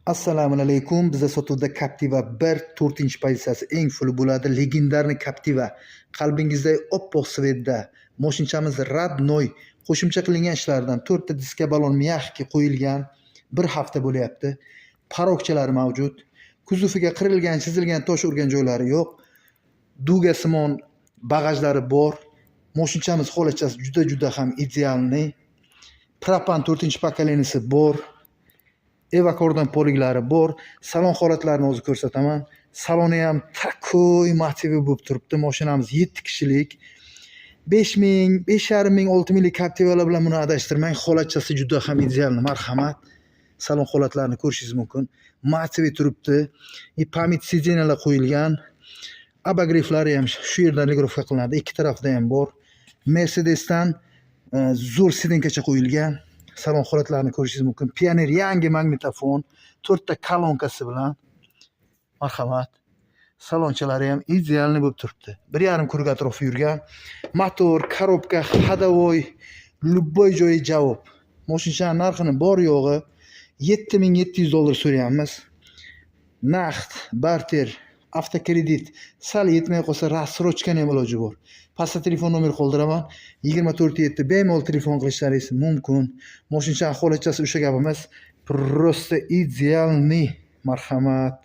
Assalomu alaykum. Bizda sotuvda Captiva 1 4-pozitsiyasi eng full bo'ladi. Legendarniy Captiva. Qalbingizdagi oppoq svetda. Moshinchamiz Radnoy qo'shimcha qilingan ishlardan 4 ta diska balon mягкий qo'yilgan. 1 hafta bo'lyapti. Parokchalari mavjud. Kuzoviga qirilgan, chizilgan tosh urgan joylari yo'q. Dugasimon bagajlari bor. Moshinchamiz holachasi juda ham idealniy. Propan 4-pokoleniyasi bor. Evakordan poliglari bor. Salon holatlarini o'zi ko'rsataman. Saloni ham takoy motivi bo'lib turibdi. Mashinamiz 7 kishilik. 5000, 5500, 6000lik Captivalar bilan buni adashtirmang. Holatchasi juda ham ideal. Marhamat. Salon holatlarini ko'rishingiz mumkin. Motivi turibdi. Pamit sidenalar qo'yilgan. Abagreiflari ham shu yerdan regrovka qilinadi. Ikki tarafda ham bor. Mercedesdan zo'r sidenkacha qo'yilgan. Salon holatlarini ko'rishingiz mumkin. Pioneer yangi magnitofon, 4 ta kolonkasi bilan. Marhamat. Salonchalari ham idealniy bo'lib turibdi. 1,5 krug atrofi yurgan. Motor, korobka, ходовой, любой joyi javob. Moshinchaning narxini bor yo'g'i $7700 so'rayapmiz. Naqd, barter, avtokredit sal yetmay qolsa rassrochkani ham iloji bor. Pastda telefon nomeri qoldiraman. 247 bemalol telefon qilishlaringiz mumkin. Moshinchaning holatchasi o'sha gapimiz. Просто idealniy. Marhamat.